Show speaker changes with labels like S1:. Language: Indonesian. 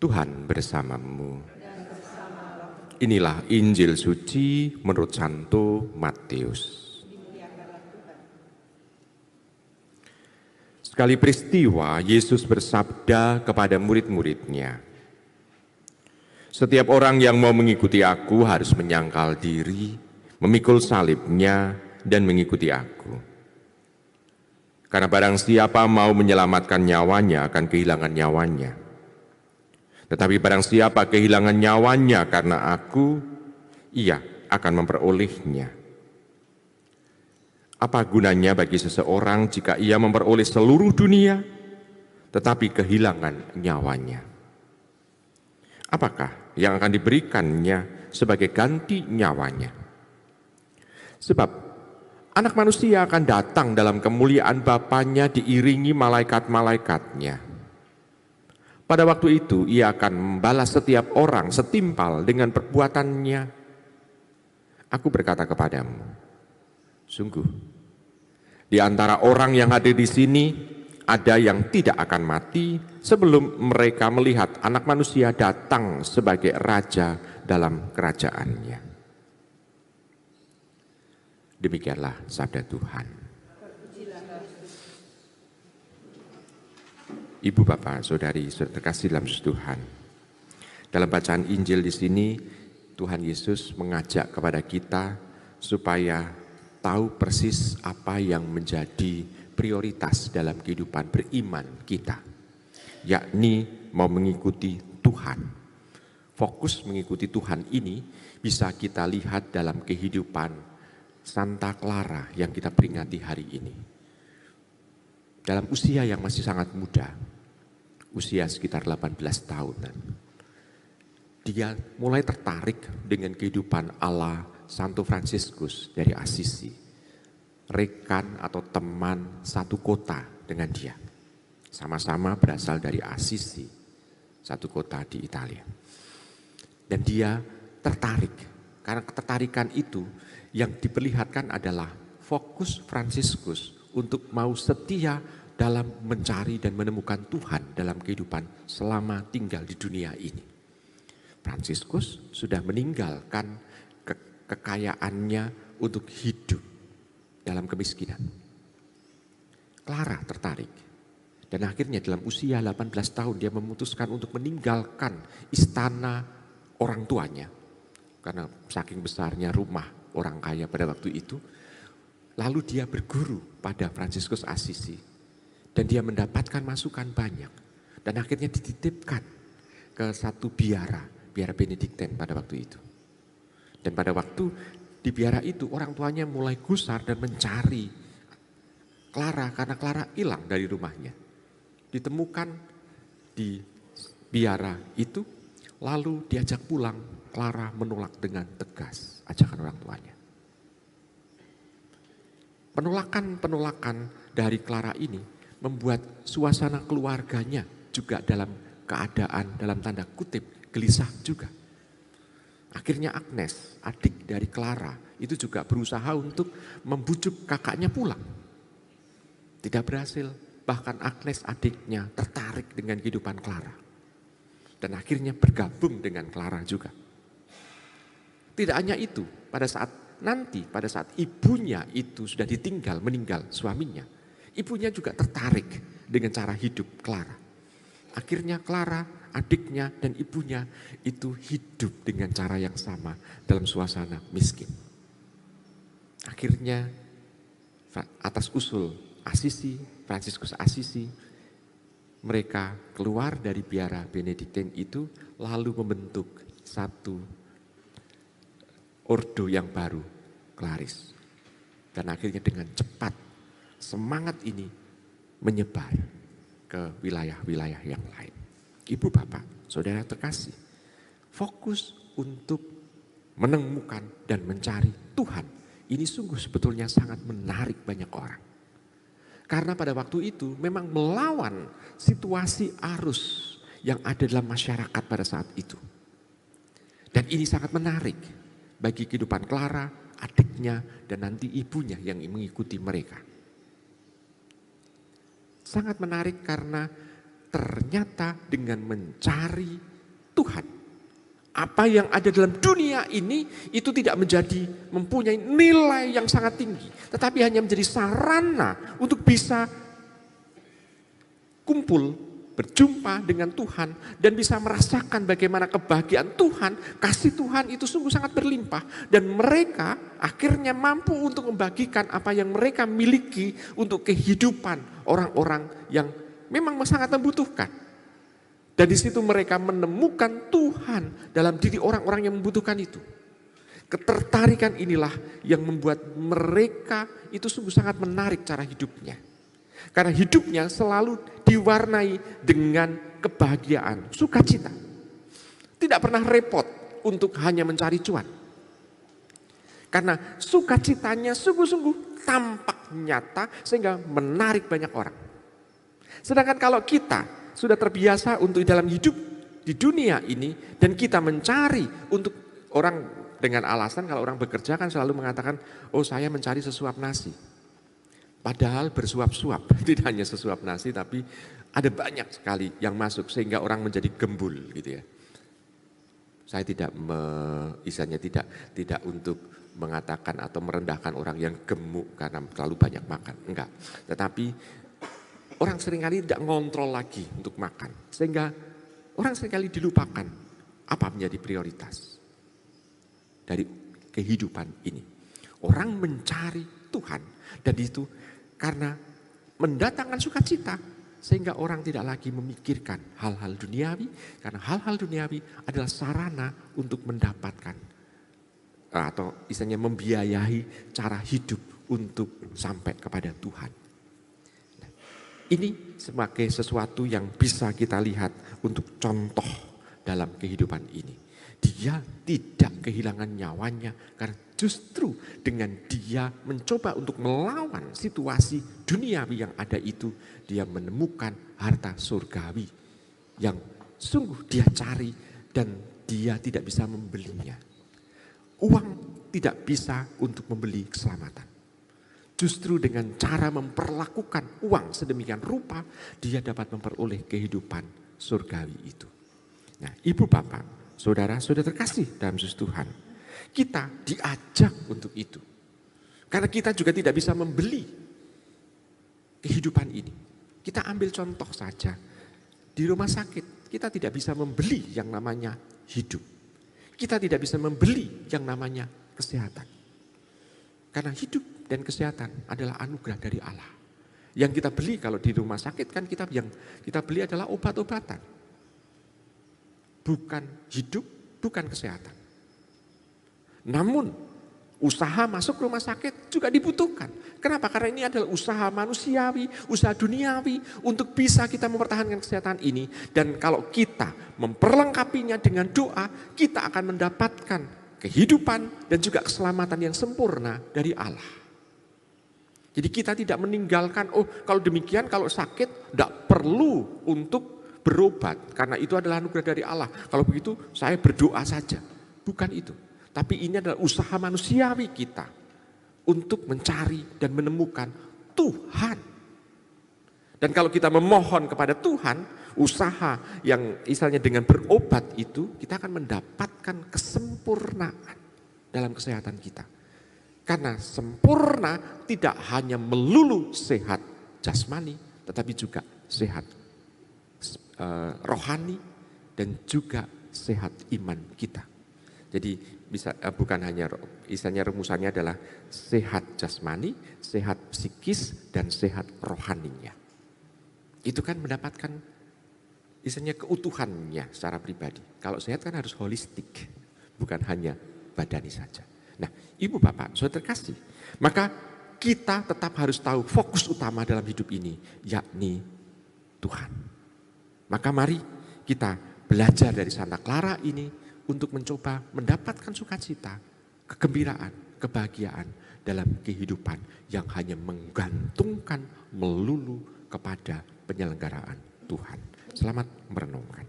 S1: Tuhan bersamamu. Inilah Injil suci menurut Santo Matius. Sekali peristiwa, Yesus bersabda kepada murid-muridnya, "Setiap orang yang mau mengikuti aku harus menyangkal diri, memikul salibnya, dan mengikuti aku. Karena barang siapa mau menyelamatkan nyawanya akan kehilangan nyawanya. Tetapi barang siapa kehilangan nyawanya karena aku, ia akan memperolehnya. Apa gunanya bagi seseorang jika ia memperoleh seluruh dunia, tetapi kehilangan nyawanya? Apakah yang akan diberikannya sebagai ganti nyawanya? Sebab Anak Manusia akan datang dalam kemuliaan Bapanya diiringi malaikat-malaikatnya. Pada waktu itu ia akan membalas setiap orang setimpal dengan perbuatannya. Aku berkata kepadamu, sungguh, di antara orang yang hadir di sini ada yang tidak akan mati sebelum mereka melihat Anak Manusia datang sebagai Raja dalam kerajaannya." Demikianlah sabda Tuhan. Ibu, Bapak, Saudari, Saudara terkasih dalam Tuhan. Dalam bacaan Injil di sini, Tuhan Yesus mengajak kepada kita supaya tahu persis apa yang menjadi prioritas dalam kehidupan beriman kita, yakni mau mengikuti Tuhan. Fokus mengikuti Tuhan ini bisa kita lihat dalam kehidupan Santa Clara yang kita peringati hari ini. Dalam usia yang masih sangat muda, usia sekitar 18 tahunan, dia mulai tertarik dengan kehidupan ala Santo Fransiskus dari Assisi, rekan atau teman satu kota dengan dia. Sama-sama berasal dari Assisi, satu kota di Italia. Dan dia tertarik, karena ketertarikan itu yang diperlihatkan adalah fokus Fransiskus untuk mau setia dalam mencari dan menemukan Tuhan dalam kehidupan selama tinggal di dunia ini. Fransiskus sudah meninggalkan kekayaannya untuk hidup dalam kemiskinan. Clara tertarik dan akhirnya dalam usia 18 tahun dia memutuskan untuk meninggalkan istana orang tuanya karena saking besarnya rumah orang kaya pada waktu itu. Lalu dia berguru pada Fransiskus Assisi dan dia mendapatkan masukan banyak dan akhirnya dititipkan ke satu biara Benedikten pada waktu itu. Dan pada waktu di biara itu orang tuanya mulai gusar dan mencari Clara karena Clara hilang dari rumahnya. Ditemukan di biara itu, lalu diajak pulang. Clara menolak dengan tegas ajakan orang tuanya. Penolakan dari Clara ini membuat suasana keluarganya juga dalam keadaan dalam tanda kutip gelisah juga. Akhirnya Agnes, adik dari Clara, itu juga berusaha untuk membujuk kakaknya pulang. Tidak berhasil, bahkan Agnes adiknya tertarik dengan kehidupan Clara. Dan akhirnya bergabung dengan Clara juga. Tidak hanya itu, pada saat ibunya itu sudah meninggal suaminya, ibunya juga tertarik dengan cara hidup Clara. Akhirnya Clara, adiknya dan ibunya itu hidup dengan cara yang sama dalam suasana miskin. Akhirnya atas usul Fransiskus Assisi, mereka keluar dari biara Benedikten itu lalu membentuk satu ordo yang baru, Klaris. Dan akhirnya dengan cepat semangat ini menyebar ke wilayah-wilayah yang lain. Ibu, Bapak, Saudara terkasih, fokus untuk menemukan dan mencari Tuhan ini sungguh sebetulnya sangat menarik banyak orang. Karena pada waktu itu memang melawan situasi arus yang ada dalam masyarakat pada saat itu. Dan ini sangat menarik bagi kehidupan Clara, adiknya, dan nanti ibunya yang mengikuti mereka. Sangat menarik karena ternyata dengan mencari apa yang ada dalam dunia ini itu tidak mempunyai nilai yang sangat tinggi, tetapi hanya menjadi sarana untuk bisa kumpul, berjumpa dengan Tuhan dan bisa merasakan bagaimana kebahagiaan Tuhan, kasih Tuhan itu sungguh sangat berlimpah, dan mereka akhirnya mampu untuk membagikan apa yang mereka miliki untuk kehidupan orang-orang yang memang sangat membutuhkan. Dan di situ mereka menemukan Tuhan dalam diri orang-orang yang membutuhkan itu. Ketertarikan inilah yang membuat mereka itu sungguh sangat menarik cara hidupnya. Karena hidupnya selalu diwarnai dengan kebahagiaan, sukacita. Tidak pernah repot untuk hanya mencari cuan. Karena sukacitanya sungguh-sungguh tampak nyata sehingga menarik banyak orang. Sedangkan kalau kita sudah terbiasa untuk dalam hidup di dunia ini dan kita mencari untuk orang dengan alasan kalau orang bekerja kan selalu mengatakan, oh saya mencari sesuap nasi. Padahal bersuap-suap, tidak hanya sesuap nasi tapi ada banyak sekali yang masuk sehingga orang menjadi gembul gitu ya. Saya tidak tidak untuk mengatakan atau merendahkan orang yang gemuk karena terlalu banyak makan, enggak. Tetapi orang seringkali tidak ngontrol lagi untuk makan. Sehingga orang seringkali dilupakan apa menjadi prioritas dari kehidupan ini. Orang mencari Tuhan dan itu karena mendatangkan sukacita. Sehingga orang tidak lagi memikirkan hal-hal duniawi. Karena hal-hal duniawi adalah sarana untuk mendapatkan atau istilahnya membiayai cara hidup untuk sampai kepada Tuhan. Ini sebagai sesuatu yang bisa kita lihat untuk contoh dalam kehidupan ini. Dia tidak kehilangan nyawanya karena justru dengan dia mencoba untuk melawan situasi duniawi yang ada itu, dia menemukan harta surgawi yang sungguh dia cari dan dia tidak bisa membelinya. Uang tidak bisa untuk membeli keselamatan. Justru dengan cara memperlakukan uang sedemikian rupa, dia dapat memperoleh kehidupan surgawi itu. Nah, ibu bapak, saudara terkasih dalam Yesus Tuhan, kita diajak untuk itu. Karena kita juga tidak bisa membeli kehidupan ini. Kita ambil contoh saja, di rumah sakit kita tidak bisa membeli yang namanya hidup. Kita tidak bisa membeli yang namanya kesehatan. Karena hidup dan kesehatan adalah anugerah dari Allah. Yang kita beli kalau di rumah sakit kan yang kita beli adalah obat-obatan. Bukan hidup, bukan kesehatan. Namun usaha masuk rumah sakit juga dibutuhkan. Kenapa? Karena ini adalah usaha manusiawi, usaha duniawi untuk bisa kita mempertahankan kesehatan ini. Dan kalau kita memperlengkapinya dengan doa, kita akan mendapatkan kehidupan dan juga keselamatan yang sempurna dari Allah. Jadi kita tidak meninggalkan, oh kalau demikian kalau sakit tidak perlu untuk berobat. Karena itu adalah anugerah dari Allah. Kalau begitu saya berdoa saja. Bukan itu. Tapi ini adalah usaha manusiawi kita untuk mencari dan menemukan Tuhan. Dan kalau kita memohon kepada Tuhan, usaha yang misalnya dengan berobat itu, kita akan mendapatkan kesempurnaan dalam kesehatan kita. Karena sempurna tidak hanya melulu sehat jasmani, tetapi juga sehat rohani dan juga sehat iman kita. Jadi bisa bukan hanya istilahnya rumusannya adalah sehat jasmani, sehat psikis dan sehat rohaninya. Itu kan mendapatkan istilahnya keutuhannya secara pribadi. Kalau sehat kan harus holistik, bukan hanya badani saja. Nah, ibu bapak, saudara terkasih, maka kita tetap harus tahu fokus utama dalam hidup ini, yakni Tuhan. Maka mari kita belajar dari Santa Clara ini untuk mencoba mendapatkan sukacita, kegembiraan, kebahagiaan dalam kehidupan yang hanya menggantungkan melulu kepada penyelenggaraan Tuhan. Selamat merenungkan.